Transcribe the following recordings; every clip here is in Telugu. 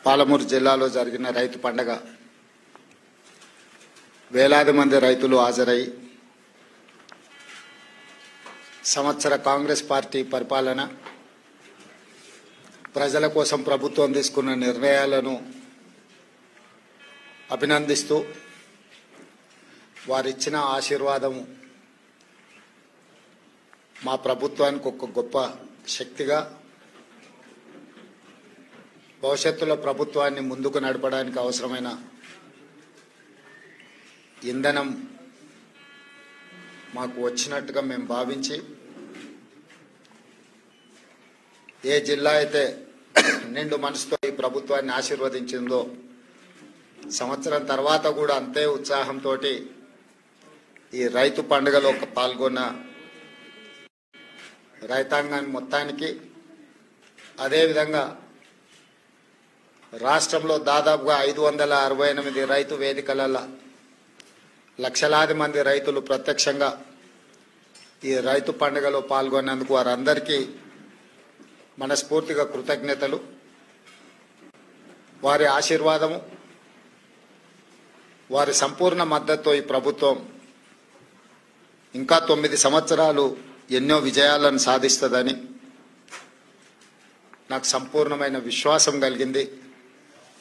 పాలమూరు జిల్లాలో జరిగిన రైతు పండగ వేలాది మంది రైతులు హాజరై సంవత్సర కాంగ్రెస్ పార్టీ పరిపాలన ప్రజల కోసం ప్రభుత్వం తీసుకున్న నిర్ణయాలను అభినందిస్తూ వారిచ్చిన ఆశీర్వాదం మా ప్రభుత్వానికి ఒక గొప్ప శక్తిగా భవిష్యత్తులో ప్రభుత్వాన్ని ముందుకు నడపడానికి అవసరమైన ఇంధనం మాకు వచ్చినట్టుగా మేము భావించి ఏ జిల్లా అయితే నిండు మనసుతో ఈ ప్రభుత్వాన్ని ఆశీర్వదించిందో సంవత్సరం తర్వాత కూడా అంతే ఉత్సాహంతో ఈ రైతు పండుగలో పాల్గొన్న రైతాంగాన్ని మొత్తానికి అదేవిధంగా రాష్ట్రంలో దాదాపుగా 568 రైతు వేదికలలో లక్షలాది మంది రైతులు ప్రత్యక్షంగా ఈ రైతు పండుగలో పాల్గొన్నందుకు వారందరికీ మనస్ఫూర్తిగా కృతజ్ఞతలు. వారి ఆశీర్వాదము వారి సంపూర్ణ మద్దతుతో ఈ ప్రభుత్వం ఇంకా 9 సంవత్సరాలు ఎన్నో విజయాలను సాధిస్తుందని నాకు సంపూర్ణమైన విశ్వాసం కలిగింది.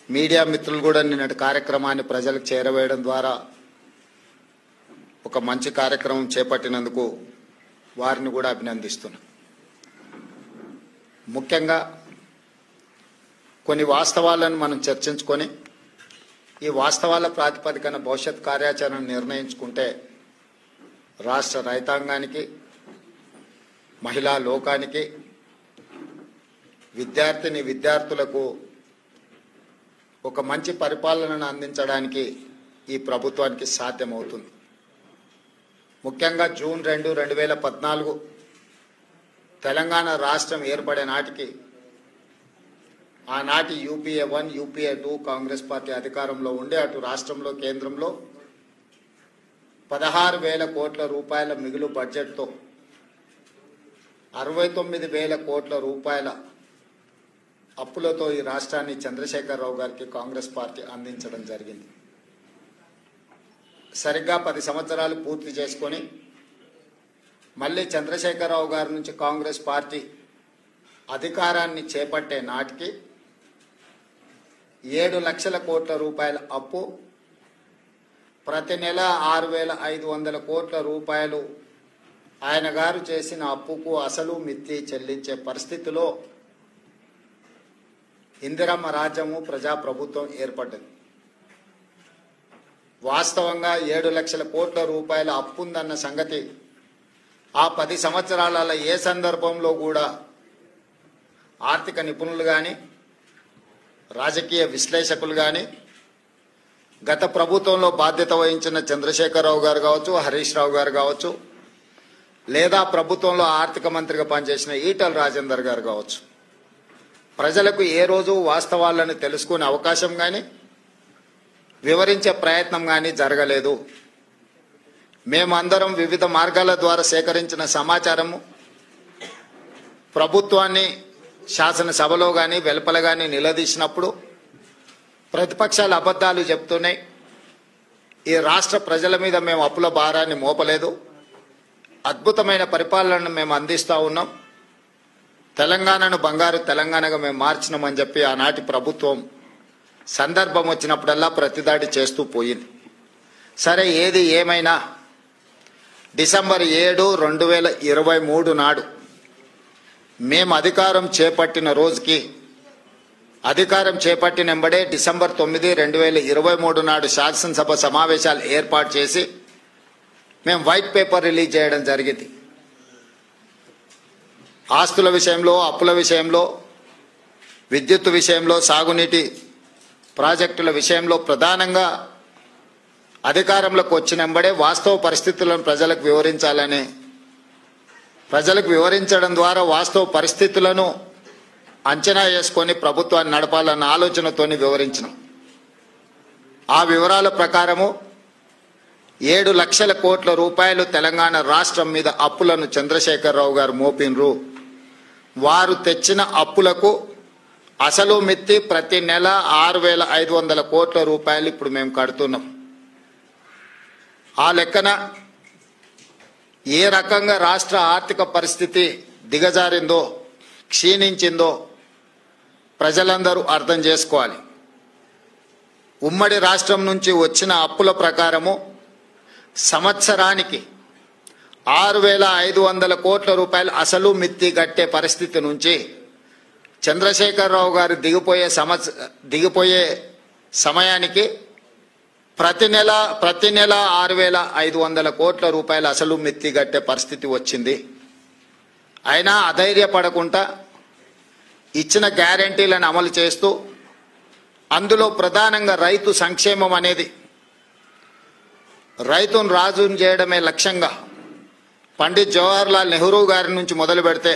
మీడియా మిత్రులు కూడా నిన్నటి కార్యక్రమాన్ని ప్రజలకు చేరవేయడం ద్వారా ఒక మంచి కార్యక్రమం చేపట్టినందుకు వారిని కూడా అభినందిస్తున్నా. ముఖ్యంగా కొన్ని వాస్తవాలను మనం చర్చించుకొని ఈ వాస్తవాల ప్రాతిపదికన భవిష్యత్ కార్యాచరణ నిర్ణయించుకుంటే రాష్ట్ర రైతాంగానికి, మహిళా లోకానికి, విద్యార్థులకు ఒక మంచి పరిపాలనను అందించడానికి ఈ ప్రభుత్వానికి సాధ్యమవుతుంది. ముఖ్యంగా జూన్ 2, 2014 తెలంగాణ రాష్ట్రం ఏర్పడే నాటికి ఆనాటి యూపీఏ 1, యూపీఏ 2 కాంగ్రెస్ పార్టీ అధికారంలో ఉండే అటు రాష్ట్రంలో కేంద్రంలో 16,000 కోట్ల రూపాయల మిగులు బడ్జెట్తో 69,000 కోట్ల రూపాయల అప్పులతో ఈ రాష్ట్రాన్ని చంద్రశేఖరరావు గారికి కాంగ్రెస్ పార్టీ అందించడం జరిగింది. సరిగ్గా 10 సంవత్సరాలు పూర్తి చేసుకొని మళ్ళీ చంద్రశేఖరరావు గారి నుంచి కాంగ్రెస్ పార్టీ అధికారాన్ని చేపట్టే నాటికి 7 లక్షల కోట్ల రూపాయల అప్పు, ప్రతి నెల 6,500 కోట్ల రూపాయలు ఆయన గారు చేసిన అప్పుకు అసలు మిత్తి చెల్లించే పరిస్థితిలో ఇందిరమ్మ రాజ్యము ప్రజాప్రభుత్వం ఏర్పడ్డది. వాస్తవంగా 7 లక్షల కోట్ల రూపాయల అప్పు ఉందన్న సంగతి ఆ 10 సంవత్సరాల ఏ సందర్భంలో కూడా ఆర్థిక నిపుణులు కానీ, రాజకీయ విశ్లేషకులు కానీ, గత ప్రభుత్వంలో బాధ్యత వహించిన చంద్రశేఖరరావు గారు కావచ్చు, హరీష్ రావు గారు కావచ్చు, లేదా ప్రభుత్వంలో ఆర్థిక మంత్రిగా పనిచేసిన ఈటల రాజేందర్ గారు కావచ్చు, ప్రజలకు ఏ రోజు వాస్తవాలను తెలుసుకునే అవకాశం కానీ వివరించే ప్రయత్నం కానీ జరగలేదు. మేమందరం వివిధ మార్గాల ద్వారా సేకరించిన సమాచారము ప్రభుత్వాన్ని శాసనసభలో కానీ వెలుపల కానీ నిలదీసినప్పుడు ప్రతిపక్షాలు అబద్ధాలు చెప్తున్నాయి. ఈ రాష్ట్ర ప్రజల మీద మేము అప్పుల భారాన్ని మోపలేదు, అద్భుతమైన పరిపాలనను మేము అందిస్తూ ఉన్నాం, తెలంగాణను బంగారు తెలంగాణగా మేము మార్చినామని చెప్పి ఆనాటి ప్రభుత్వం సందర్భం వచ్చినప్పుడల్లా ప్రతిదాడి చేస్తూ పోయింది. సరే, ఏది ఏమైనా డిసెంబర్ 7, 2023 నాడు మేము అధికారం చేపట్టిన రోజుకి, అధికారం చేపట్టిన వెంబడే డిసెంబర్ 9, 2023 నాడు శాసనసభ సమావేశాలు ఏర్పాటు చేసి మేము వైట్ పేపర్ రిలీజ్ చేయడం జరిగింది. ఆస్తుల విషయంలో, అప్పుల విషయంలో, విద్యుత్ విషయంలో, సాగునీటి ప్రాజెక్టుల విషయంలో ప్రధానంగా అధికారంలోకి వచ్చినంబడే వాస్తవ పరిస్థితులను ప్రజలకు వివరించడం ద్వారా వాస్తవ పరిస్థితులను అంచనా వేసుకొని ప్రభుత్వాన్ని నడపాలన్న ఆలోచనతోని వివరించినాం. ఆ వివరాల ప్రకారము 7 లక్షల కోట్ల రూపాయలు తెలంగాణ రాష్ట్రం మీద అప్పులను చంద్రశేఖరరావు గారు మోపినరు. వారు తెచ్చిన అప్పులకు అసలు మిత్తి ప్రతి నెల 6,500 కోట్ల రూపాయలు ఇప్పుడు మేము కడుతున్నాం. ఆ లెక్కన ఏ రకంగా రాష్ట్ర ఆర్థిక పరిస్థితి దిగజారిందో, క్షీణించిందో ప్రజలందరూ అర్థం చేసుకోవాలి. ఉమ్మడి రాష్ట్రం నుంచి వచ్చిన అప్పుల ప్రకారము సంవత్సరానికి 6,500 కోట్ల రూపాయలు అసలు మిత్తి కట్టే పరిస్థితి నుంచి చంద్రశేఖరరావు గారు దిగిపోయే సమయానికి ప్రతి నెల 6,500 కోట్ల రూపాయలు అసలు మిత్తి కట్టే పరిస్థితి వచ్చింది. అయినా అధైర్యపడకుండా ఇచ్చిన గ్యారెంటీలను అమలు చేస్తూ, అందులో ప్రధానంగా రైతు సంక్షేమం అనేది రైతును రాజును చేయడమే లక్ష్యంగా పండిత్ జవహర్లాల్ నెహ్రూ గారి నుంచి మొదలు పెడితే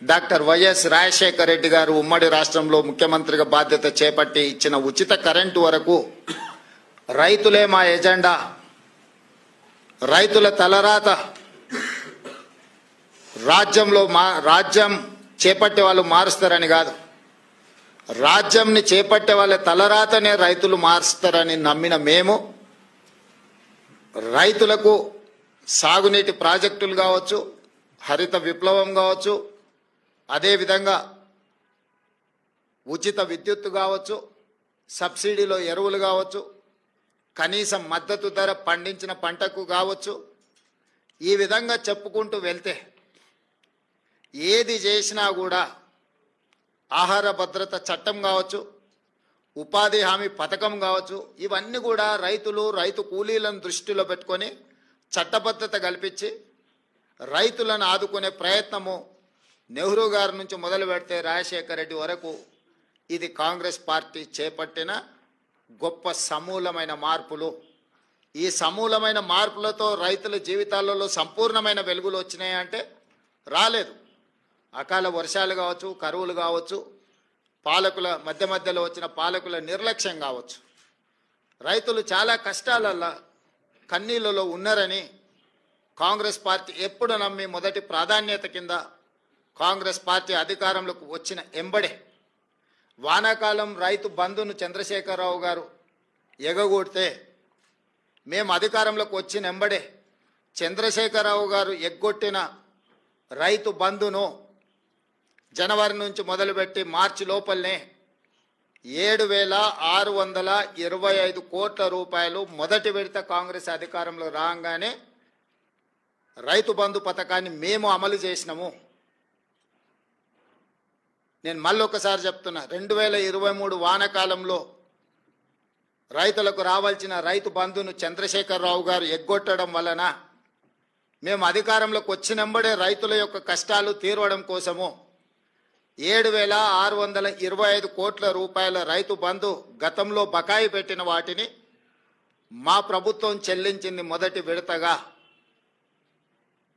డాక్టర్ వైఎస్ రాజశేఖర రెడ్డి గారు ఉమ్మడి రాష్ట్రంలో ముఖ్యమంత్రిగా బాధ్యత చేపట్టి ఇచ్చిన ఉచిత కరెంటు వరకు రైతులే మా ఎజెండా, రైతుల తలరాత రాజ్యం చేపట్టే వాళ్ళు మారుస్తారని కాదు, రాజ్యంని చేపట్టే వాళ్ళ తలరాతనే రైతులు మారుస్తారని నమ్మిన మేము రైతులకు సాగునీటి ప్రాజెక్టులు కావచ్చు, హరిత విప్లవం కావచ్చు, అదేవిధంగా ఉచిత విద్యుత్తు కావచ్చు, సబ్సిడీలో ఎరువులు కావచ్చు, కనీసం మద్దతు ధర పండించిన పంటకు కావచ్చు, ఈ విధంగా చెప్పుకుంటూ వెళ్తే ఏది చేసినా కూడా ఆహార భద్రత చట్టం కావచ్చు, ఉపాధి హామీ పథకం కావచ్చు, ఇవన్నీ కూడా రైతు కూలీలను దృష్టిలో పెట్టుకొని చట్టబద్ధత కల్పించి రైతులను ఆదుకునే ప్రయత్నము నెహ్రూ గారి నుంచి మొదలు పెడితే రాజశేఖర రెడ్డి వరకు ఇది కాంగ్రెస్ పార్టీ చేపట్టిన గొప్ప సమూలమైన మార్పులు. ఈ సమూలమైన మార్పులతో రైతుల జీవితాలలో సంపూర్ణమైన వెలుగులు వచ్చినాయంటే రాలేదు. అకాల వర్షాలు కావచ్చు, కరువులు కావచ్చు, పాలకుల మధ్యలో వచ్చిన పాలకుల నిర్లక్ష్యం కావచ్చు, రైతులు చాలా కష్టాలలో కన్నీళ్ళలో ఉన్నారని కాంగ్రెస్ పార్టీ ఎప్పుడు నమ్మి మొదటి ప్రాధాన్యత కింద కాంగ్రెస్ పార్టీ అధికారంలోకి వచ్చిన ఎంబడే వానాకాలం రైతు బంధును చంద్రశేఖరరావు గారు ఎగగొడితే మేము అధికారంలోకి వచ్చిన ఎంబడే చంద్రశేఖరరావు గారు ఎగ్గొట్టిన రైతు బంధును జనవరి నుంచి మొదలుపెట్టి మార్చి లోపలనే 7,625 కోట్ల రూపాయలు మొదటి విడత కాంగ్రెస్ అధికారంలో రాగానే రైతు బంధు పథకాన్ని మేము అమలు చేసినాము. నేను మళ్ళొకసారి చెప్తున్నా, 2023 వానాకాలంలో రైతులకు రావాల్సిన రైతు బంధును చంద్రశేఖరరావు గారు ఎగ్గొట్టడం వలన మేము అధికారంలోకి వచ్చినంబడే రైతుల యొక్క కష్టాలు తీరవడం కోసము 7,625 కోట్ల రూపాయల రైతు బంధు గతంలో బకాయి పెట్టిన వాటిని మా ప్రభుత్వం చెల్లించింది మొదటి విడతగా.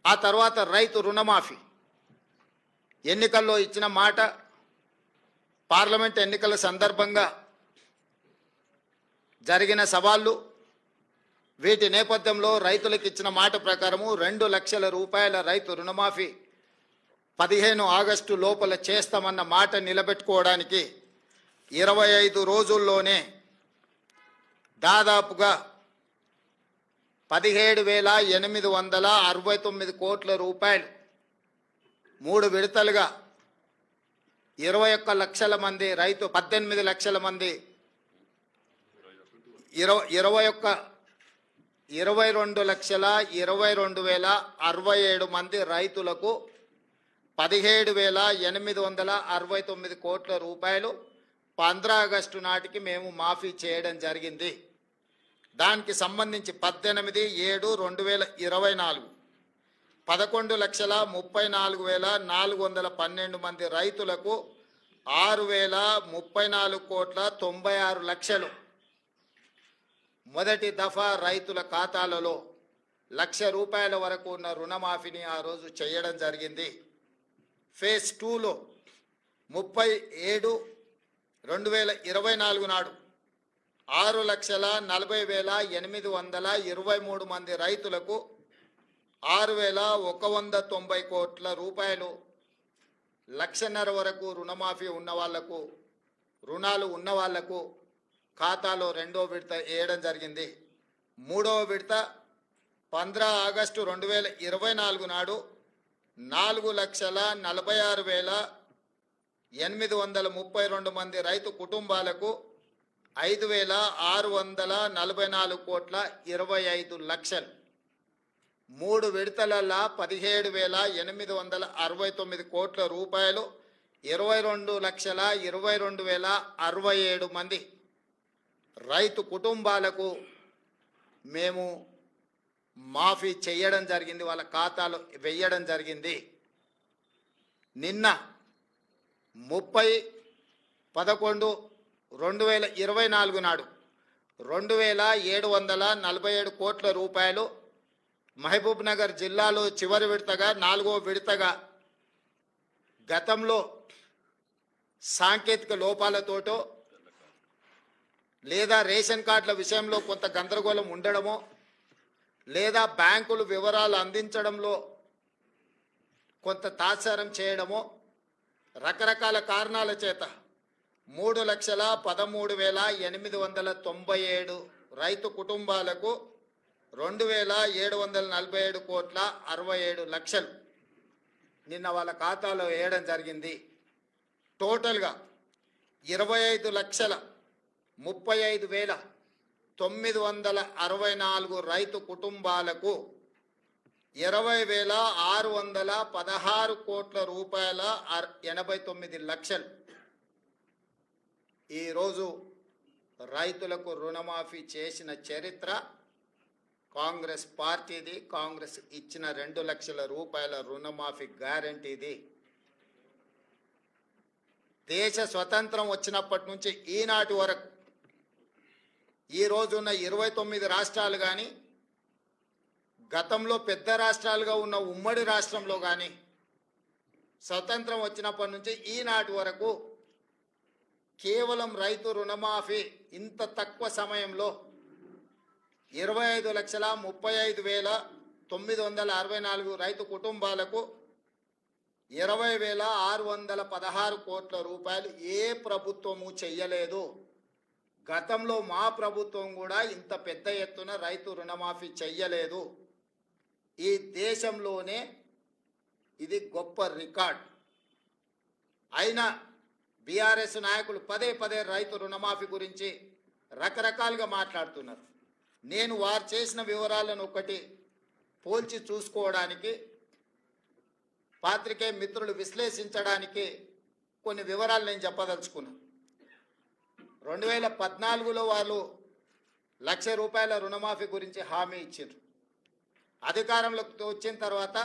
ఆ తర్వాత రైతు రుణమాఫీ ఎన్నికల్లో ఇచ్చిన మాట, పార్లమెంట్ ఎన్నికల సందర్భంగా జరిగిన సవాళ్లు, వీటి నేపథ్యంలో రైతులకు ఇచ్చిన మాట ప్రకారము 2 లక్షల రూపాయల రైతు రుణమాఫీ 15 ఆగస్టు లోపల చేస్తామన్న మాట నిలబెట్టుకోవడానికి 25 రోజుల్లోనే దాదాపుగా 17,869 కోట్ల రూపాయలు 3 విడతలుగా 21 లక్షల మంది రైతు 18 లక్షల మంది 22,22,067 మంది రైతులకు 17,869 కోట్ల రూపాయలు 15 ఆగస్టు నాటికి మేము మాఫీ చేయడం జరిగింది. దానికి సంబంధించి 18/7/2024 11,34,412 మంది రైతులకు 6,034,96,00,000 మొదటి దఫా రైతుల ఖాతాలలో ₹1,00,000 వరకు ఉన్న రుణమాఫీని ఆ రోజు చేయడం జరిగింది. ఫేజ్ 2లో 30/7/2024 నాడు 6,40,823 మంది రైతులకు 6,190 కోట్ల రూపాయలు 1,50,000 వరకు రుణమాఫీ ఉన్న వాళ్లకు, రుణాలు ఉన్న వాళ్లకు ఖాతాలో రెండో విడత వేయడం జరిగింది. మూడవ విడత 15 ఆగస్టు 2024 నాడు 4,46,832 మంది రైతు కుటుంబాలకు 5,644,25,00,000 3 విడతలల్లా 17,869 కోట్ల రూపాయలు 22,22,067 మంది రైతు కుటుంబాలకు మేము మాఫీ చేయడం జరిగింది, వాళ్ళ ఖాతాలో వేయడం జరిగింది. నిన్న 30/11/2024 నాడు 2,747 కోట్ల రూపాయలు మహబూబ్ నగర్ జిల్లాలో చివరి విడతగా 4వ విడతగా గతంలో సాంకేతిక లోపాలతోటో లేదా రేషన్ కార్డుల విషయంలో కొంత గందరగోళం ఉండడమో లేదా బ్యాంకులు వివరాలు అందించడంలో కొంత తాత్సారం చేయడమో రకరకాల కారణాల చేత 3,13,897 రైతు కుటుంబాలకు 2,747,67,00,000 నిన్న వాళ్ళ ఖాతాలో వేయడం జరిగింది. టోటల్గా 25,35,964 రైతు కుటుంబాలకు 20,616 కోట్ల రూపాయల 89 లక్షలు ఈరోజు రైతులకు రుణమాఫీ చేసిన చరిత్ర కాంగ్రెస్ పార్టీది. కాంగ్రెస్ ఇచ్చిన 2 లక్షల రూపాయల రుణమాఫీ గ్యారంటీది. దేశ స్వతంత్రం వచ్చినప్పటి నుంచి ఈనాటి వరకు ఈ రోజున్న 29 రాష్ట్రాలు కానీ గతంలో పెద్ద రాష్ట్రాలుగా ఉన్న ఉమ్మడి రాష్ట్రంలో కానీ స్వతంత్రం వచ్చినప్పటి నుంచి ఈనాటి వరకు కేవలం రైతు రుణమాఫీ ఇంత తక్కువ సమయంలో 25,35,964 రైతు కుటుంబాలకు 20,616 కోట్ల రూపాయలు ఏ ప్రభుత్వము చెయ్యలేదు. గతంలో మా ప్రభుత్వం కూడా ఇంత పెద్ద ఎత్తున రైతు రుణమాఫీ చెయ్యలేదు. ఈ దేశంలోనే ఇది గొప్ప రికార్డ్. అయినా బీఆర్ఎస్ నాయకులు పదే పదే రైతు రుణమాఫీ గురించి రకరకాలుగా మాట్లాడుతున్నారు. నేను వారు చేసిన వివరాలను ఒకటి పోల్చి చూసుకోవడానికి, పాత్రికేయ మిత్రులు విశ్లేషించడానికి కొన్ని వివరాలు నేను చెప్పదలుచుకున్నాను. 2014లో వాళ్ళు 1,00,000 రూపాయల రుణమాఫీ గురించి హామీ ఇచ్చారు. అధికారంలోకి వచ్చిన తర్వాత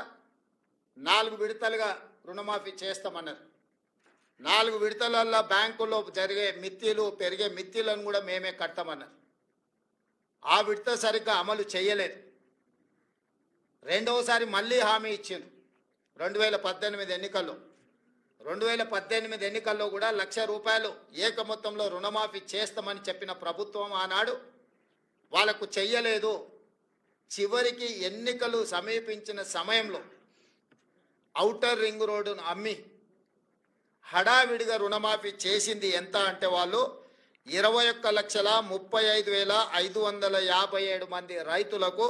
4 విడతలుగా రుణమాఫీ చేస్తామన్నారు. 4 విడతలల్లో బ్యాంకుల్లో జరిగే మిత్తిలు పెరిగే మిత్తిలను కూడా మేమే కడతామన్నారు. ఆ విడత సరిగ్గా అమలు చేయలేదు. రెండవసారి మళ్ళీ హామీ ఇచ్చారు 2018 ఎన్నికల్లో. 2018 ఎన్నికల్లో కూడా 1,00,000 రూపాయలు ఏక మొత్తంలో రుణమాఫీ చేస్తామని చెప్పిన ప్రభుత్వం ఆనాడు వాళ్ళకు చెయ్యలేదు. చివరికి ఎన్నికలు సమీపించిన సమయంలో ఔటర్ రింగ్ రోడ్డును అమ్మి హడావిడిగా రుణమాఫీ చేసింది ఎంత అంటే వాళ్ళు 21,35,557 మంది రైతులకు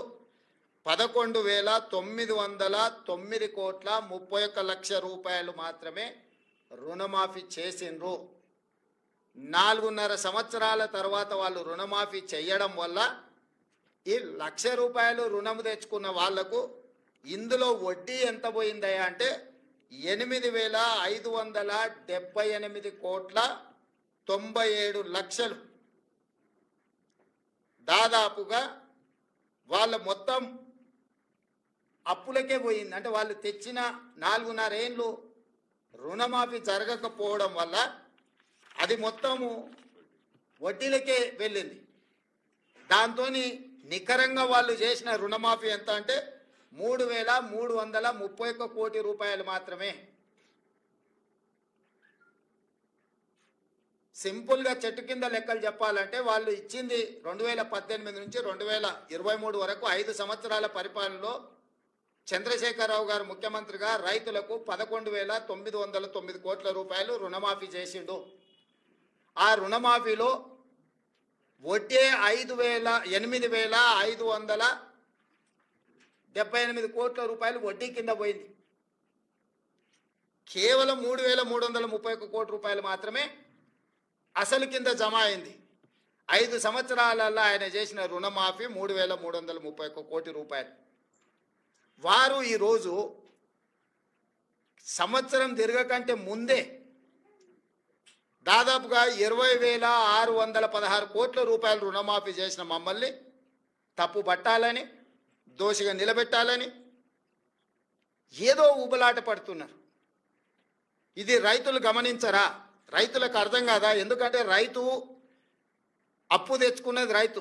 11,909 కోట్ల 31 లక్షల రూపాయలు మాత్రమే రుణమాఫీ చేసిండ్రు. 4.5 సంవత్సరాల తర్వాత వాళ్ళు రుణమాఫీ చేయడం వల్ల ఈ 1,00,000 రూపాయలు రుణం తెచ్చుకున్న వాళ్లకు ఇందులో వడ్డీ ఎంత పోయిందయ్యా అంటే 8,578 కోట్ల 97 లక్షలు. దాదాపుగా వాళ్ళ మొత్తం అప్పులకే పోయింది. అంటే వాళ్ళు తెచ్చిన 4.5 ఏళ్ళు రుణమాఫీ జరగకపోవడం వల్ల అది మొత్తము వడ్డీలకే వెళ్ళింది. దాంతో నికరంగా వాళ్ళు చేసిన రుణమాఫీ ఎంత అంటే 3,331 కోటి రూపాయలు మాత్రమే. సింపుల్గా చెట్టు కింద లెక్కలు చెప్పాలంటే వాళ్ళు ఇచ్చింది 2018 నుంచి 2023 వరకు 5 సంవత్సరాల పరిపాలనలో చంద్రశేఖరరావు గారు ముఖ్యమంత్రిగా రైతులకు 11,909 కోట్ల రూపాయలు రుణమాఫీ చేసిండు. ఆ రుణమాఫీలో వడ్డీ 8,578 కోట్ల రూపాయలు వడ్డీ కింద పోయింది. కేవలం 3,331 కోట్ల రూపాయలు మాత్రమే అసలు కింద జమ అయింది. 5 సంవత్సరాలలో ఆయన చేసిన రుణమాఫీ 3,331 కోటి రూపాయలు. వారు ఈరోజు సంవత్సరం తిరగకంటే ముందే దాదాపుగా 20,616 కోట్ల రూపాయలు రుణమాఫీ చేసిన మమ్మల్ని తప్పు పట్టాలని, దోషిగా నిలబెట్టాలని ఏదో ఊబలాట పడుతున్నారు. ఇది రైతులు గమనించరా? రైతులకు అర్థం కాదా? ఎందుకంటే రైతు అప్పు తెచ్చుకున్నది, రైతు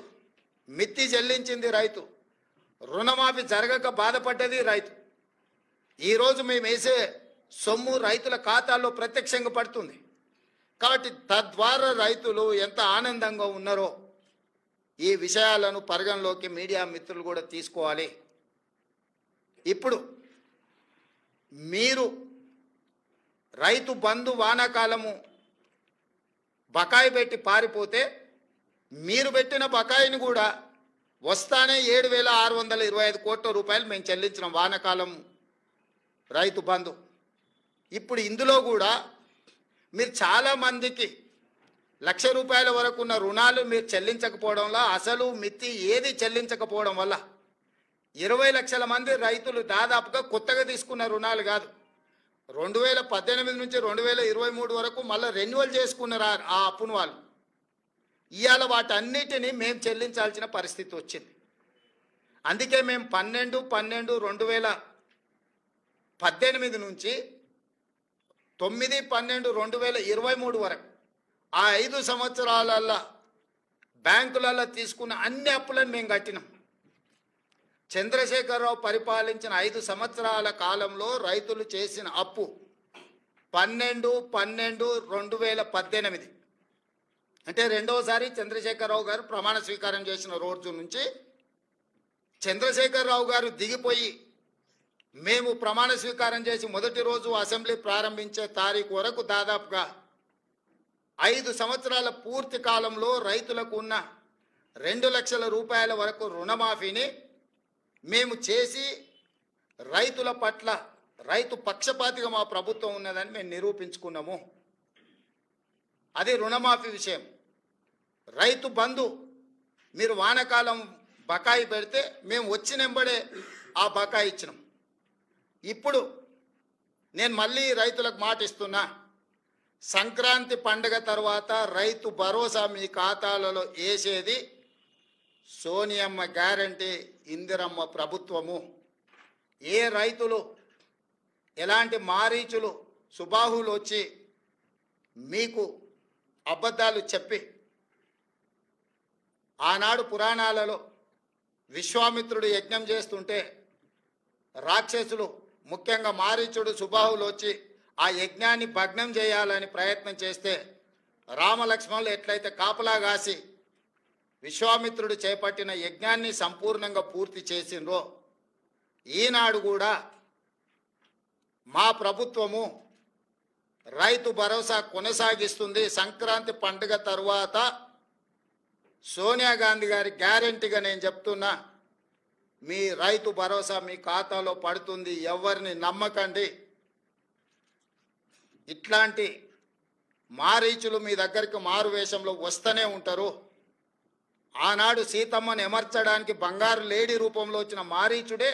మిత్తి చెల్లించింది, రైతు రుణమాఫీ జరగక బాధపడ్డది రైతు. ఈరోజు మేము వేసే సొమ్ము రైతుల ఖాతాల్లో ప్రత్యక్షంగా పడుతుంది. కాబట్టి తద్వారా రైతులు ఎంత ఆనందంగా ఉన్నారో ఈ విషయాలను పరిగణలోకి మీడియా మిత్రులు కూడా తీసుకోవాలి. ఇప్పుడు మీరు రైతు బంధు వానాకాలము బకాయి పెట్టి పారిపోతే మీరు పెట్టిన బకాయిని కూడా వస్తానే 7,625 కోట్ల రూపాయలు మేము చెల్లించిన వానాకాలం రైతు బంధు. ఇప్పుడు ఇందులో కూడా మీరు చాలామందికి ₹1,00,000 వరకు ఉన్న రుణాలు మీరు చెల్లించకపోవడంలో, అసలు మిత్తి ఏది చెల్లించకపోవడం వల్ల 20 లక్షల మంది రైతులు దాదాపుగా కొత్తగా తీసుకున్న రుణాలు కాదు, 2018 నుంచి 2023 వరకు మళ్ళీ రెన్యువల్ చేసుకున్నారు ఆ అప్పును వాళ్ళు. ఇవాళ వాటన్నిటినీ మేము చెల్లించాల్సిన పరిస్థితి వచ్చింది. అందుకే మేము 12/12/2018 నుంచి 9/12/2023 వరకు ఆ 5 సంవత్సరాలలో బ్యాంకులలో తీసుకున్న అన్ని అప్పులను మేము కట్టినాం. చంద్రశేఖరరావు పరిపాలించిన 5 సంవత్సరాల కాలంలో రైతులు చేసిన అప్పు 12/12/2018 అంటే రెండోసారి చంద్రశేఖరరావు గారు ప్రమాణ స్వీకారం చేసిన రోజు నుంచి చంద్రశేఖరరావు గారు దిగిపోయి మేము ప్రమాణ స్వీకారం చేసి మొదటి రోజు అసెంబ్లీ ప్రారంభించే తారీఖు వరకు దాదాపుగా 5 సంవత్సరాల పూర్తి కాలంలో రైతులకు ఉన్న 2 లక్షల రూపాయల వరకు రుణమాఫీని మేము చేసి రైతుల పట్ల రైతు పక్షపాతిగా మా ప్రభుత్వం ఉన్నదని మేము నిరూపించుకున్నాము. అది రుణమాఫీ విషయం. రైతు బంధు మీరు వానాకాలం బకాయి పెడితే మేము వచ్చినెంబడే ఆ బకాయి ఇచ్చినాం. ఇప్పుడు నేను మళ్ళీ రైతులకు మాట ఇస్తున్నా, సంక్రాంతి పండుగ తర్వాత రైతు భరోసా మీ ఖాతాలలో వేసేది సోనియమ్మ గ్యారంటీ, ఇందిరమ్మ ప్రభుత్వము. ఏ రైతులు ఎలాంటి మారీచులు సుబాహులు వచ్చి మీకు అబద్ధాలు చెప్పి ఆనాడు పురాణాలలో విశ్వామిత్రుడు యజ్ఞం చేస్తుంటే రాక్షసులు ముఖ్యంగా మారీచుడు సుబాహులు వచ్చి ఆ యజ్ఞాన్ని భగ్నం చేయాలని ప్రయత్నం చేస్తే రామలక్ష్మణులు ఎట్లయితే కాపలా కాసి విశ్వామిత్రుడు చేపట్టిన యజ్ఞాన్ని సంపూర్ణంగా పూర్తి చేసిండ్రో ఈనాడు కూడా మా ప్రభుత్వము రైతు భరోసా కొనసాగిస్తుంది. సంక్రాంతి పండుగ తరువాత సోనియా గాంధీ గారి గ్యారెంటీగా నేను చెప్తున్నా, మీ రైతు భరోసా మీ ఖాతాలో పడుతుంది. ఎవరిని నమ్మకండి. ఇట్లాంటి మారీచులు మీ దగ్గరికి మారు వేషంలో వస్తూనే ఉంటారు. ఆనాడు సీతమ్మను ఎమర్చడానికి బంగారు లేడీ రూపంలో వచ్చిన మారీచుడే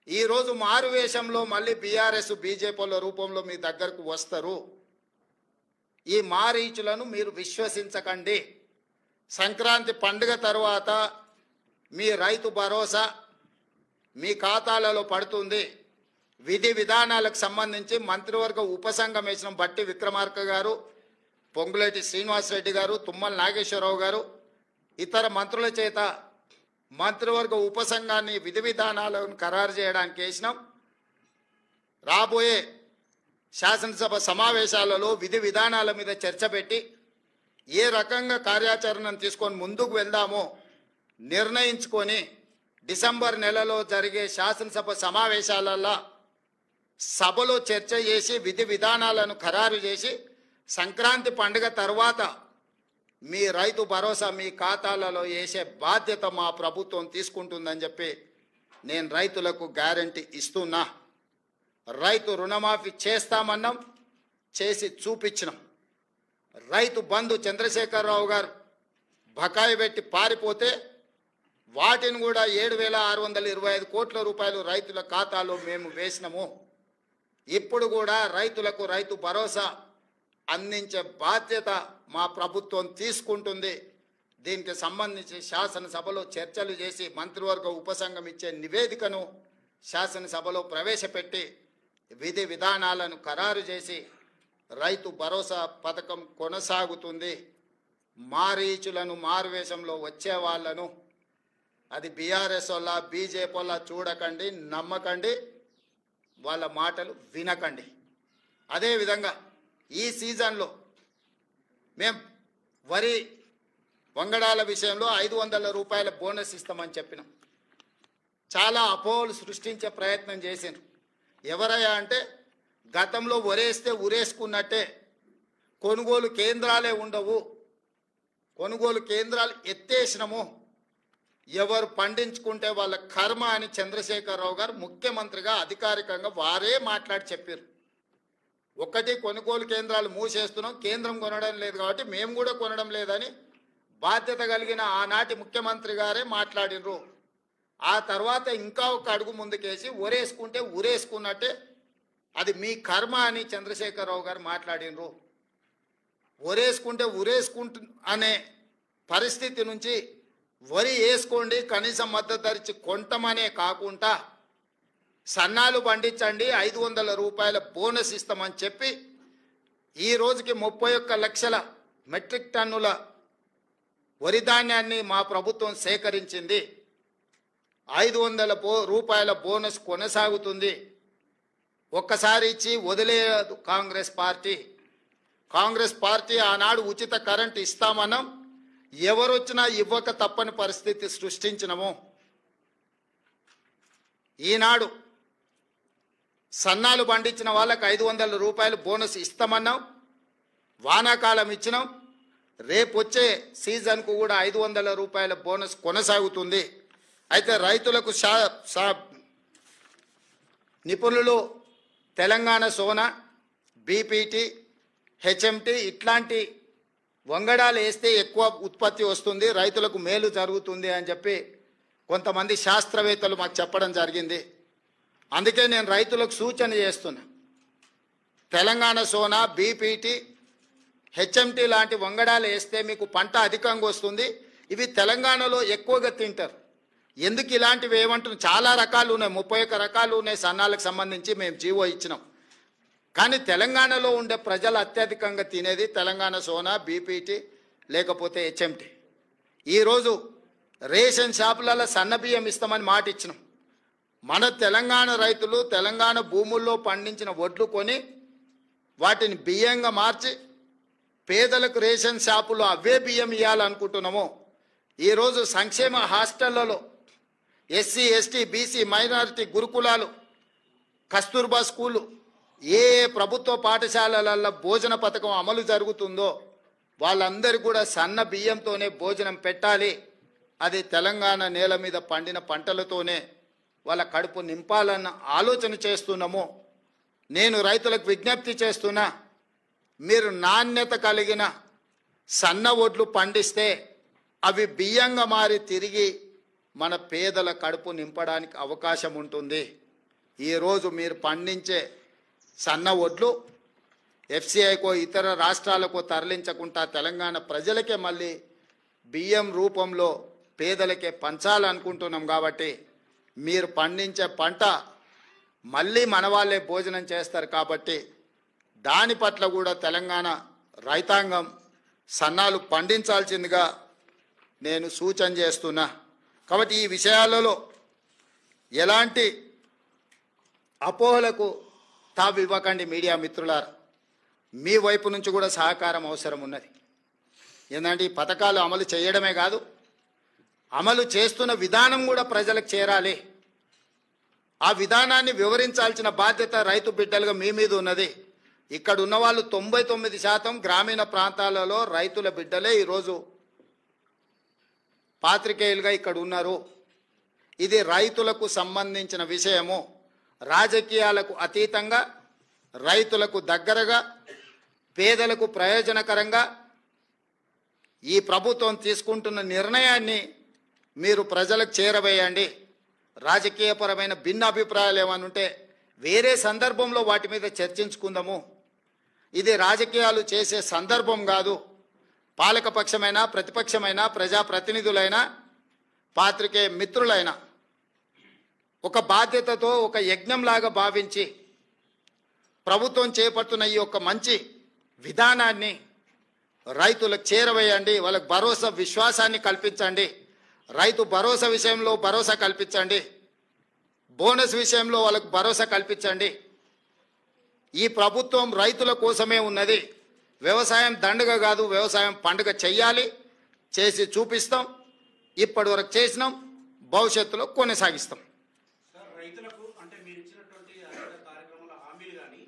ఈరోజు మారు వేషంలో మళ్ళీ బీఆర్ఎస్ బీజేపీల రూపంలో మీ దగ్గరకు వస్తారు. ఈ మారీచులను మీరు విశ్వసించకండి. సంక్రాంతి పండుగ తర్వాత మీ రైతు భరోసా మీ ఖాతాలలో పడుతుంది. విధి విధానాలకు సంబంధించి మంత్రివర్గ ఉపసంఘం వేసిన బట్టి విక్రమార్క గారు, పొంగులేటి శ్రీనివాసరెడ్డి గారు, తుమ్మల నాగేశ్వరరావు గారు, ఇతర మంత్రుల చేత మంత్రివర్గ ఉపసంఘాన్ని విధి విధానాలను ఖరారు చేయడానికి వేసినాం. రాబోయే శాసనసభ సమావేశాలలో విధి విధానాల మీద చర్చ పెట్టి ఏ రకంగా కార్యాచరణను తీసుకొని ముందుకు వెళ్దామో నిర్ణయించుకొని డిసెంబర్ నెలలో జరిగే శాసనసభ సమావేశాలలో సభలో చర్చ చేసి విధి విధానాలను ఖరారు చేసి సంక్రాంతి పండుగ తర్వాత మీ రైతు భరోసా మీ ఖాతాలలో వేసే బాధ్యత మా ప్రభుత్వం తీసుకుంటుందని చెప్పి నేను రైతులకు గ్యారంటీ ఇస్తున్నా. రైతు రుణమాఫీ చేస్తామన్నాం, చేసి చూపించినాం. రైతు బంధు చంద్రశేఖరరావు గారు బకాయి పెట్టి పారిపోతే వాటిని కూడా 7,625 కోట్ల రూపాయలు రైతుల ఖాతాలో మేము వేసినాము. ఇప్పుడు కూడా రైతులకు రైతు భరోసా అందించే బాధ్యత మా ప్రభుత్వం తీసుకుంటుంది. దీనికి సంబంధించి శాసనసభలో చర్చలు చేసి మంత్రివర్గ ఉపసంఘం ఇచ్చే నివేదికను శాసనసభలో ప్రవేశపెట్టి విధి విధానాలను ఖరారు చేసి రైతు భరోసా పథకం కొనసాగుతుంది. మారీచులను మారువేషంలో వచ్చే వాళ్ళను, అది బీఆర్ఎస్ వల్ల బీజేపీ వల్ల చూడకండి, నమ్మకండి, వాళ్ళ మాటలు వినకండి. అదేవిధంగా ఈ సీజన్లో మేము వరి వంగడాల విషయంలో 500 రూపాయల బోనస్ ఇస్తామని చెప్పినాం. చాలా అపోహలు సృష్టించే ప్రయత్నం చేసిండ్రు. ఎవరయ్యా అంటే గతంలో వరేస్తే ఉరేసుకున్నట్టే కొనుగోలు కేంద్రాలే ఉండవు, కొనుగోలు కేంద్రాలు ఎత్తేసినాము, ఎవరు పండించుకుంటే వాళ్ళ కర్మ అని చంద్రశేఖరరావు గారు ముఖ్యమంత్రిగా అధికారికంగా వారే మాట్లాడి చెప్పారు. ఒకటి కొనుగోలు కేంద్రాలు మూసేస్తున్నాం, కేంద్రం కొనడం లేదు కాబట్టి మేము కూడా కొనడం లేదని బాధ్యత కలిగిన ఆనాటి ముఖ్యమంత్రి గారే మాట్లాడినరు. ఆ తర్వాత ఇంకా ఒక అడుగు ముందుకేసి ఊరేసుకుంటే ఊరేసుకున్నట్టే అది మీ కర్మ అని చంద్రశేఖరరావు గారు మాట్లాడినరు. ఊరేసుకుంటే ఊరేసుకుంటు అనే పరిస్థితి నుంచి వరి వేసుకోండి, కనీసం మద్దతు ధర ఇచ్చి కొంటమనే కాకుండా సన్నాలు పండించండి, 500 రూపాయల బోనస్ ఇస్తామని చెప్పి ఈ రోజుకి 31 లక్షల మెట్రిక్ టన్నుల వరి ధాన్యాన్ని మా ప్రభుత్వం సేకరించింది. 500 రూపాయల బోనస్ కొనసాగుతుంది. ఒక్కసారి ఇచ్చి వదిలేయదు కాంగ్రెస్ పార్టీ. కాంగ్రెస్ పార్టీ ఆనాడు ఉచిత కరెంటు ఇస్తామన్నాం, ఎవరొచ్చినా ఇవ్వక తప్పని పరిస్థితి సృష్టించినము. ఈనాడు సన్నాలు పండించిన వాళ్ళకి 500 రూపాయలు బోనస్ ఇస్తామన్నాం, వానాకాలం ఇచ్చినాం, రేపు వచ్చే సీజన్కు కూడా 500 రూపాయల బోనస్ కొనసాగుతుంది. అయితే రైతులకు నిపుణులు తెలంగాణ సోనా, బీపీటీ, హెచ్ఎంటీ ఇట్లాంటి వంగడాలు వేస్తే ఎక్కువ ఉత్పత్తి వస్తుంది, రైతులకు మేలు జరుగుతుంది అని చెప్పి కొంతమంది శాస్త్రవేత్తలు మాకు చెప్పడం జరిగింది. అందుకే నేను రైతులకు సూచన చేస్తున్నా, తెలంగాణ సోనా, బీపీటీ, హెచ్ఎంటీ లాంటి వంగడాలు వేస్తే మీకు పంట అధికంగా వస్తుంది. ఇవి తెలంగాణలో ఎక్కువగా తింటారు. ఎందుకు ఇలాంటివి ఏమంటున్నాం, చాలా రకాలు ఉన్నాయి, 31 రకాలు ఉన్నాయి సన్నాలకు సంబంధించి మేము జీవో ఇచ్చినాం. కానీ తెలంగాణలో ఉండే ప్రజలు అత్యధికంగా తినేది తెలంగాణ సోనా, బీపీటీ లేకపోతే హెచ్ఎంటీ. ఈరోజు రేషన్ షాపులలో సన్న బియ్యం ఇస్తామని మాట ఇచ్చినాం. మన తెలంగాణ రైతులు తెలంగాణ భూముల్లో పండించిన వడ్లు కొని వాటిని బియ్యంగా మార్చి పేదలకు రేషన్ షాపులో అవే బియ్యం ఇవ్వాలనుకుంటున్నాము. ఈరోజు సంక్షేమ హాస్టళ్లలో ఎస్సీ, ఎస్టీ, బీసీ, మైనారిటీ గురుకులాలు, కస్తూర్బా స్కూలు, ఏ ప్రభుత్వ పాఠశాలలలో భోజన పథకం అమలు జరుగుతుందో వాళ్ళందరూ కూడా సన్న బియ్యంతోనే భోజనం పెట్టాలి. అది తెలంగాణ నేల మీద పండిన పంటలతోనే వాళ్ళ కడుపు నింపాలన్న ఆలోచన చేస్తున్నాము. నేను రైతులకు విజ్ఞప్తి చేస్తున్నా, మీరు నాణ్యత కలిగిన సన్న వడ్లు పండిస్తే అవి బియ్యంగా మారి తిరిగి మన పేదల కడుపు నింపడానికి అవకాశం ఉంటుంది. ఈరోజు మీరు పండించే సన్న వడ్లు ఎఫ్సిఐకో ఇతర రాష్ట్రాలకో తరలించకుండా తెలంగాణ ప్రజలకే మళ్ళీ బియ్యం రూపంలో పేదలకే పంచాలనుకుంటున్నాం. కాబట్టి మీరు పండించే పంట మళ్ళీ మన వాళ్ళే భోజనం చేస్తారు. కాబట్టి దాని పట్ల కూడా తెలంగాణ రైతాంగం సన్నాలు పండించాల్సిందిగా నేను సూచన చేస్తున్నా. కాబట్టి ఈ విషయాలలో ఎలాంటి అపోహలకు తావు ఇవ్వకండి. మీడియా మిత్రులారా, మీ వైపు నుంచి కూడా సహకారం అవసరం ఉన్నది. ఏంటంటే ఈ పథకాలు అమలు చేయడమే కాదు, అమలు చేస్తున్న విధానం కూడా ప్రజలకు చేరాలి. ఆ విధానాన్ని వివరించాల్సిన బాధ్యత రైతు బిడ్డలుగా మీ మీద ఉన్నది. ఇక్కడ ఉన్న వాళ్ళు 99% గ్రామీణ ప్రాంతాలలో రైతుల బిడ్డలే ఈరోజు పాత్రికేయులుగా ఇక్కడ ఉన్నారు. ఇది రైతులకు సంబంధించిన విషయము. రాజకీయాలకు అతీతంగా రైతులకు దగ్గరగా పేదలకు ప్రయోజనకరంగా ఈ ప్రభుత్వం తీసుకుంటున్న నిర్ణయాన్ని మీరు ప్రజలకు చేరవేయండి. రాజకీయపరమైన భిన్న అభిప్రాయాలు ఏమైనా ఉంటే వేరే సందర్భంలో వాటి మీద చర్చించుకుందాము. ఇది రాజకీయాలు చేసే సందర్భం కాదు. పాలకపక్షమైనా ప్రతిపక్షమైనా ప్రజాప్రతినిధులైనా పాత్రికేయ మిత్రులైనా ఒక బాధ్యతతో ఒక యజ్ఞంలాగా భావించి ప్రభుత్వం చేపడుతున్న ఈ యొక్క మంచి విధానాన్ని రైతులకు చేరవేయండి. వాళ్ళకు భరోసా విశ్వాసాన్ని కల్పించండి. రైతు భరోసా విషయంలో భరోసా కల్పించండి. బోనస్ విషయంలో వాళ్ళకు భరోసా కల్పించండి. ఈ ప్రభుత్వం రైతుల కోసమే ఉన్నది. వ్యవసాయం దండగ కాదు, వ్యవసాయం పండుగ చెయ్యాలి. చేసి చూపిస్తాం. ఇప్పటి వరకు చేసినాం, భవిష్యత్తులో కొనసాగిస్తాం. రైతులకు అంటే మీరు ఇచ్చినటువంటి కార్యక్రమాల హామీలు కానీ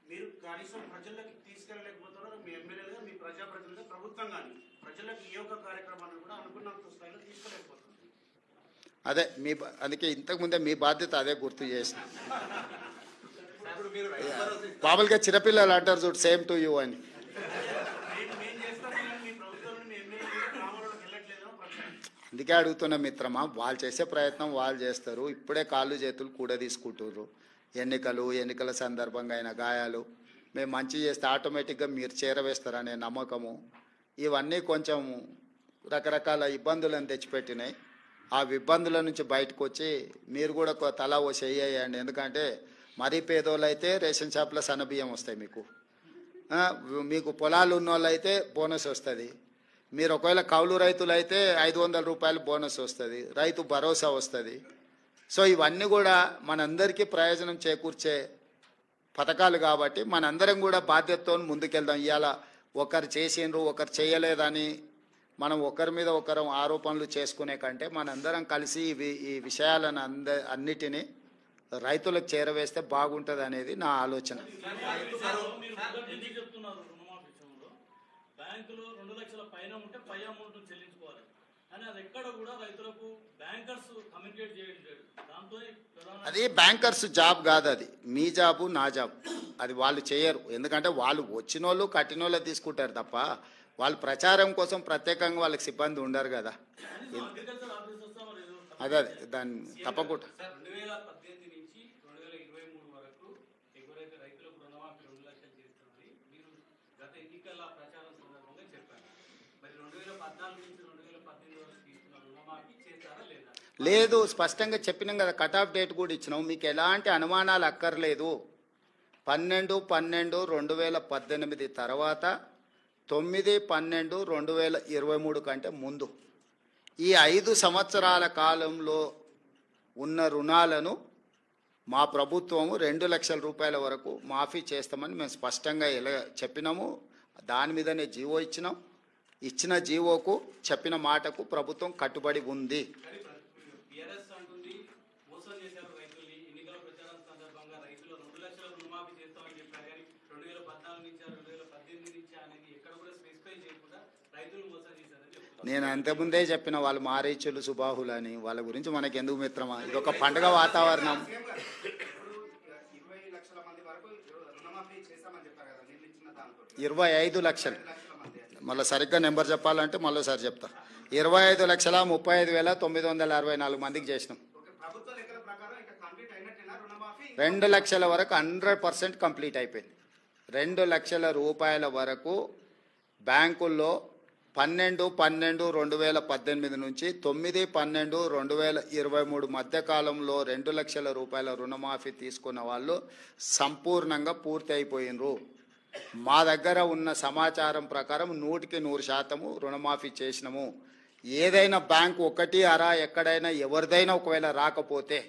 మీరు కనీసం ప్రజలకు తీసుకెళ్ళలేకపోతారో మీ ఎమ్మెల్యేలుగా మీ ప్రజాప్రతినిధిగా ప్రభుత్వం కానీ ప్రజలకు ఈ యొక్క కార్యక్రమాన్ని కూడా అనుకున్నంత స్థాయిలో తీసుకెళ్ళలేకపోతుంది. అదే అందుకే ఇంతకుముందే మీ బాధ్యత అదే గుర్తు చేసిన. మామూలుగా చిన్నపిల్లలు అంటారు చూడు, సేమ్ టు యూ అని. అందుకే అడుగుతున్న మిత్రమా, వాళ్ళు చేసే ప్రయత్నం వాళ్ళు చేస్తారు. ఇప్పుడే కాళ్ళు చేతులు కూడా తీసుకుంటుర్రు. ఎన్నికల సందర్భంగా అయిన గాయాలు మేము మంచి చేస్తే ఆటోమేటిక్గా మీరు చేరవేస్తారనే నమ్మకము, ఇవన్నీ కొంచెం రకరకాల ఇబ్బందులను తెచ్చిపెట్టినాయి. ఆ ఇబ్బందుల నుంచి బయటకు వచ్చి మీరు కూడా తలా ఓ చెయ్యండి. ఎందుకంటే మరీ పేదోళ్ళు అయితే రేషన్ షాప్లో సన్నబియ్యం వస్తాయి. మీకు పొలాలు ఉన్న వాళ్ళు అయితే బోనస్ వస్తుంది. మీరు ఒకవేళ కౌలు రైతులు అయితే 500 రూపాయలు బోనస్ వస్తుంది. రైతు భరోసా వస్తుంది. సో ఇవన్నీ కూడా మనందరికీ ప్రయోజనం చేకూర్చే పథకాలు కాబట్టి మనందరం కూడా బాధ్యతతో ముందుకెళ్దాం. ఇవాళ ఒకరు చేసిండ్రు ఒకరు చేయలేదని మనం ఒకరి మీద ఒకరు ఆరోపణలు చేసుకునే కంటే మనందరం కలిసి ఈ విషయాలను అన్నిటినీ రైతులకు చేరవేస్తే బాగుంటుంది అనేది నా ఆలోచన. బ్యాంకులో 2 లక్షల పైన ఉంటే పై అమౌంట్ చెల్లించుకోవాలి అని అది ఎక్కడ కూడా రైతులకు బ్యాంకర్స్ కమ్యూనికేట్ చేయలేదు. దాంతో అది బ్యాంకర్స్ జాబ్ కాదు, అది మీ జాబు నా జాబ్. అది వాళ్ళు చేయరు. ఎందుకంటే వాళ్ళు వచ్చిన వాళ్ళు కట్టిన వాళ్ళు తీసుకుంటారు తప్ప వాళ్ళు ప్రచారం కోసం ప్రత్యేకంగా వాళ్ళకి సిబ్బంది ఉండరు కదా. అదే దాన్ని తప్పకుండా 2018 నుంచి 2023 వరకు ఎవరైతే రైతులకు రుణమాఫీ 2 లక్షలు చేస్తామని మీరు గత ఎన్నికల ప్రచారం సందర్భంగా చెప్పారు. మరి 2014 నుంచి 2018 వరకు తీసుకున్న రుణమాఫీ చేస్తారా లేదా? లేదు, స్పష్టంగా చెప్పినాం కదా. కట్ ఆఫ్ డేట్ కూడా ఇచ్చినాం. మీకు ఎలాంటి అనుమానాలు అక్కర్లేదు. 12/12/2018 తర్వాత 9/12/2023 కంటే ముందు ఈ 5 సంవత్సరాల కాలంలో ఉన్న రుణాలను మా ప్రభుత్వము 2 లక్షల రూపాయల వరకు మాఫీ చేస్తామని మేము స్పష్టంగా చెప్పినాము. దాని మీదనే జీవో ఇచ్చినాం. ఇచ్చిన జీవోకు చెప్పిన మాటకు ప్రభుత్వం కట్టుబడి ఉంది. నేను అంతకుముందే చెప్పిన వాళ్ళు మారీచులు సుబాహులు అని. వాళ్ళ గురించి మనకి ఎందుకు మిత్రమా? ఇది ఒక పండుగ వాతావరణం. 25 లక్షలు. మళ్ళీ సరిగ్గా నెంబర్ చెప్పాలంటే మళ్ళీసారి చెప్తా. 25,35,964 మందికి చేసినాం. 2 లక్షల వరకు 100% కంప్లీట్ అయిపోయింది. 2 లక్షల రూపాయల వరకు బ్యాంకుల్లో 12/12/2018 నుంచి 9/12/2023 మధ్యకాలంలో 2 లక్షల రూపాయల రుణమాఫీ తీసుకున్న వాళ్ళు సంపూర్ణంగా పూర్తి అయిపోయినరు. మా దగ్గర ఉన్న సమాచారం ప్రకారం 100% రుణమాఫీ చేసినాము. ఏదైనా బ్యాంకు ఒకటి అరా ఎక్కడైనా ఎవరిదైనా ఒకవేళ రాకపోతే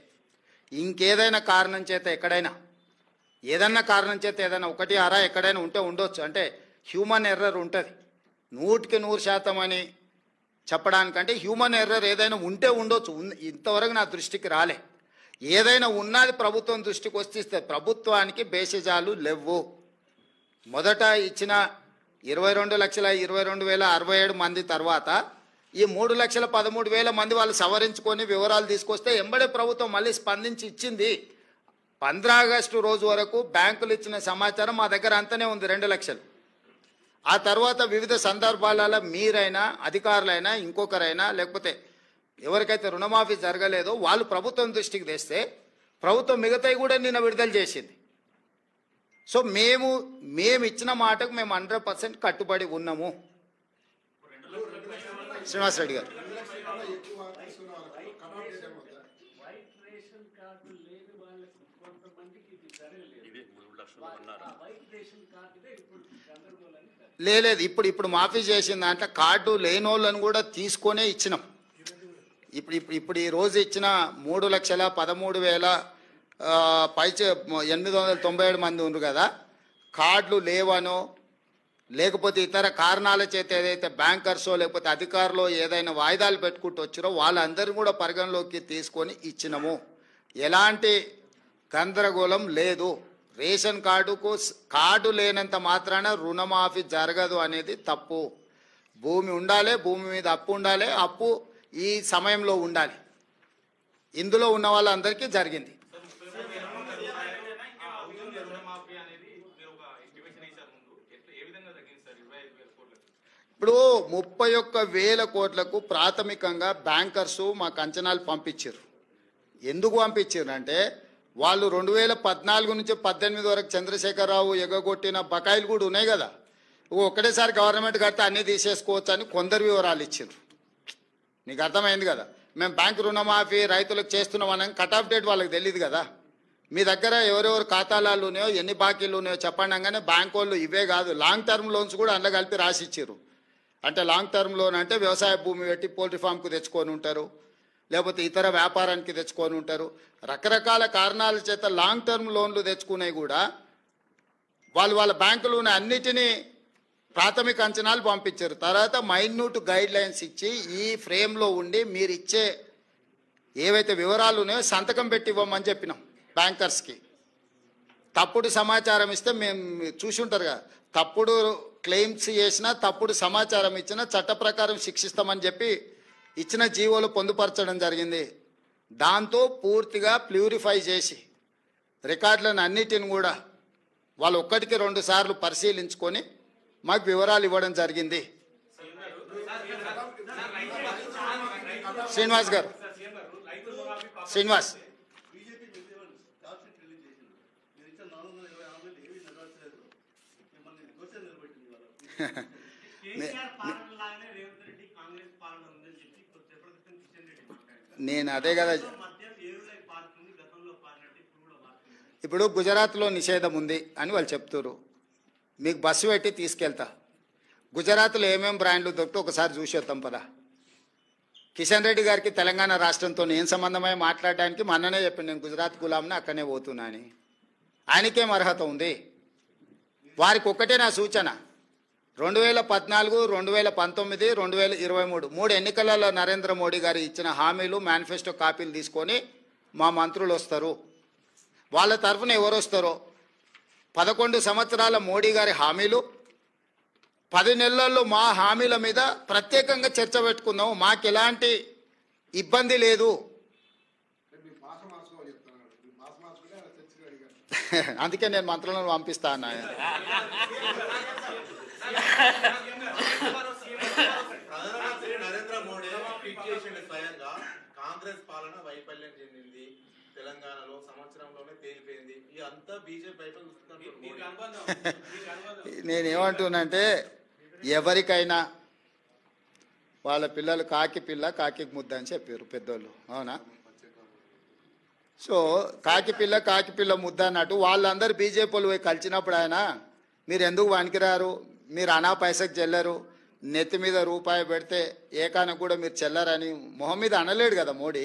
ఇంకేదైనా కారణం చేత ఎక్కడైనా ఏదన్నా కారణం చేత ఏదైనా ఒకటి అరా ఎక్కడైనా ఉంటే ఉండొచ్చు. అంటే హ్యూమన్ ఎర్రర్ ఉంటుంది. 100% అని చెప్పడానికంటే హ్యూమన్ ఎర్రర్ ఏదైనా ఉంటే ఉండొచ్చు, ఇంతవరకు నా దృష్టికి రాలే. ఏదైనా ఉన్నది ప్రభుత్వం దృష్టికి వస్తే ప్రభుత్వానికి బేసిజాలు లేవు. మొదట ఇచ్చిన 22,22,067 మంది తర్వాత ఈ 3,13,000 మంది వాళ్ళు సవరించుకొని వివరాలు తీసుకొస్తే ఎంబడే ప్రభుత్వం మళ్ళీ స్పందించి ఇచ్చింది. 15 ఆగస్టు రోజు వరకు బ్యాంకులు ఇచ్చిన సమాచారం మా దగ్గర అంతనే ఉంది, 2 లక్షలు. ఆ తర్వాత వివిధ సందర్భాలలో మీరైనా అధికారులైనా ఇంకొకరైనా లేకపోతే ఎవరికైతే రుణమాఫీ జరగలేదో వాళ్ళు ప్రభుత్వం దృష్టికి తెస్తే ప్రభుత్వం మిగతాయి కూడా నిన్న విడుదల చేసింది. సో మేము ఇచ్చిన మాటకు మేము 100% కట్టుబడి ఉన్నాము. శ్రీనివాస్ రెడ్డి గారు, లేదు ఇప్పుడు మాఫీ చేసిన దాంట్లో కార్డు లేని వాళ్ళని కూడా తీసుకొనే ఇచ్చినాం. ఇప్పుడు ఈ రోజు ఇచ్చిన 3,13,897 మంది ఉన్నారు కదా, కార్డులు లేవనో లేకపోతే ఇతర కారణాల చేత ఏదైతే బ్యాంకర్సో లేకపోతే అధికారులు ఏదైనా వాయిదాలు పెట్టుకుంటూ వచ్చారో వాళ్ళందరినీ కూడా పరిగణలోకి తీసుకొని ఇచ్చినాము. ఎలాంటి గందరగోళం లేదు. రేషన్ కార్డు లేనంత మాత్రాన రుణమాఫీ జరగదు అనేది తప్పు. భూమి ఉండాలి, భూమి మీద అప్పు ఉండాలి, అప్పు ఈ సమయంలో ఉండాలి. ఇందులో ఉన్న వాళ్ళందరికీ జరిగింది. ఇప్పుడు 31,000 కోట్లకు ప్రాథమికంగా బ్యాంకర్సు మాకు అంచనాలు పంపించారు. ఎందుకు పంపించారు అంటే వాళ్ళు 2014 నుంచి 18 వరకు చంద్రశేఖరరావు ఎగగొట్టిన బకాయిలు కూడా ఉన్నాయి కదా, ఒక్కటేసారి గవర్నమెంట్ కడితే అన్నీ తీసేసుకోవచ్చు అని కొందరు వివరాలు ఇచ్చారు. నీకు అర్థమైంది కదా, మేము బ్యాంకు రుణమాఫీ రైతులకు చేస్తున్నామని కట్ ఆఫ్ డేట్ వాళ్ళకి తెలియదు కదా. మీ దగ్గర ఎవరెవరు ఖాతాలు ఉన్నాయో ఎన్ని బాకీలు ఉన్నాయో చెప్పండి అనగానే బ్యాంక్ వాళ్ళు ఇవే కాదు లాంగ్ టర్మ్ లోన్స్ కూడా అందులో కలిపి రాసి ఇచ్చారు. అంటే లాంగ్ టర్మ్ లోన్ అంటే వ్యవసాయ భూమి పెట్టి పోల్ట్రీ ఫామ్కు తెచ్చుకొని ఉంటారు, లేకపోతే ఇతర వ్యాపారానికి తెచ్చుకొని ఉంటారు. రకరకాల కారణాల చేత లాంగ్ టర్మ్ లోన్లు తెచ్చుకునేవి కూడా వాళ్ళ బ్యాంకులు ఉన్న అన్నిటినీ ప్రాథమిక అంచనాలు పంపించారు. తర్వాత మైన్యూట్ గైడ్ లైన్స్ ఇచ్చి ఈ ఫ్రేమ్లో ఉండి మీరు ఇచ్చే ఏవైతే వివరాలు ఉన్నాయో సంతకం పెట్టి ఇవ్వమని చెప్పినాం బ్యాంకర్స్కి. తప్పుడు సమాచారం ఇస్తే మేము చూసి ఉంటారు కదా, తప్పుడు క్లెయిమ్స్ చేసినా తప్పుడు సమాచారం ఇచ్చినా చట్ట ప్రకారం శిక్షిస్తామని చెప్పి ఇచ్చిన జీవోలు పొందుపరచడం జరిగింది. దాంతో పూర్తిగా ప్యూరిఫై చేసి రికార్డులను అన్నిటిని కూడా వాళ్ళు 1-2 సార్లు పరిశీలించుకొని మాకు వివరాలు ఇవ్వడం జరిగింది. శ్రీనివాస్ గారు, శ్రీనివాస్ నేను అదే కదా, ఇప్పుడు గుజరాత్లో నిషేధం ఉంది అని వాళ్ళు చెప్తారు. మీకు బస్సు పెట్టి తీసుకెళ్తా, గుజరాత్లో ఏమేమి బ్రాండ్లు దొరికితే ఒకసారి చూసేద్దాం పదా. కిషన్ రెడ్డి గారికి తెలంగాణ రాష్ట్రంతో ఏం సంబంధమై మాట్లాడడానికి మొన్ననే చెప్పండి, నేను గుజరాత్ గులాంని అక్కడనే పోతున్నా అని. ఆయనకేం అర్హత ఉంది? వారికి ఒక్కటే నా సూచన, 2014, 2019, 2023 3 ఎన్నికలలో నరేంద్ర మోడీ గారు ఇచ్చిన హామీలు మేనిఫెస్టో కాపీలు తీసుకొని మా మంత్రులు వస్తారు. వాళ్ళ తరఫున ఎవరు వస్తారో 11 సంవత్సరాల మోడీ గారి హామీలు 10 నెలల్లో మా హామీల మీద ప్రత్యేకంగా చర్చ పెట్టుకుందాం. మాకు ఎలాంటి ఇబ్బంది లేదు. అందుకే నేను మంత్రులను పంపిస్తా అన్నా. ప్రధానమంత్రి నరేంద్ర మోడీ ట్వీట్ చేసిన స్వయంగా కాంగ్రెస్ పాలన వైఫల్యం చెందింది, తెలంగాణలో సంవత్సరంలోనే తేలిపోయింది, ఇదంతా బీజేపీ వైపు నేనేమంటున్నానంటే ఎవరికైనా వాళ్ళ పిల్లలు కాకి పిల్ల కాకి ముద్ద అని చెప్పారు పెద్దోళ్ళు, అవునా? సో కాకి పిల్ల ముద్ద అన్నట్టు వాళ్ళందరూ బీజేపీ వాళ్ళు పోయి కలిసినప్పుడు ఆయన మీరు ఎందుకు వణికిరారు, మీరు అనా పైసకు చెల్లరు, నెత్తి మీద రూపాయి పెడితే ఏకాన కూడా మీరు చెల్లరని మొహం మీద అనలేడు కదా మోడీ.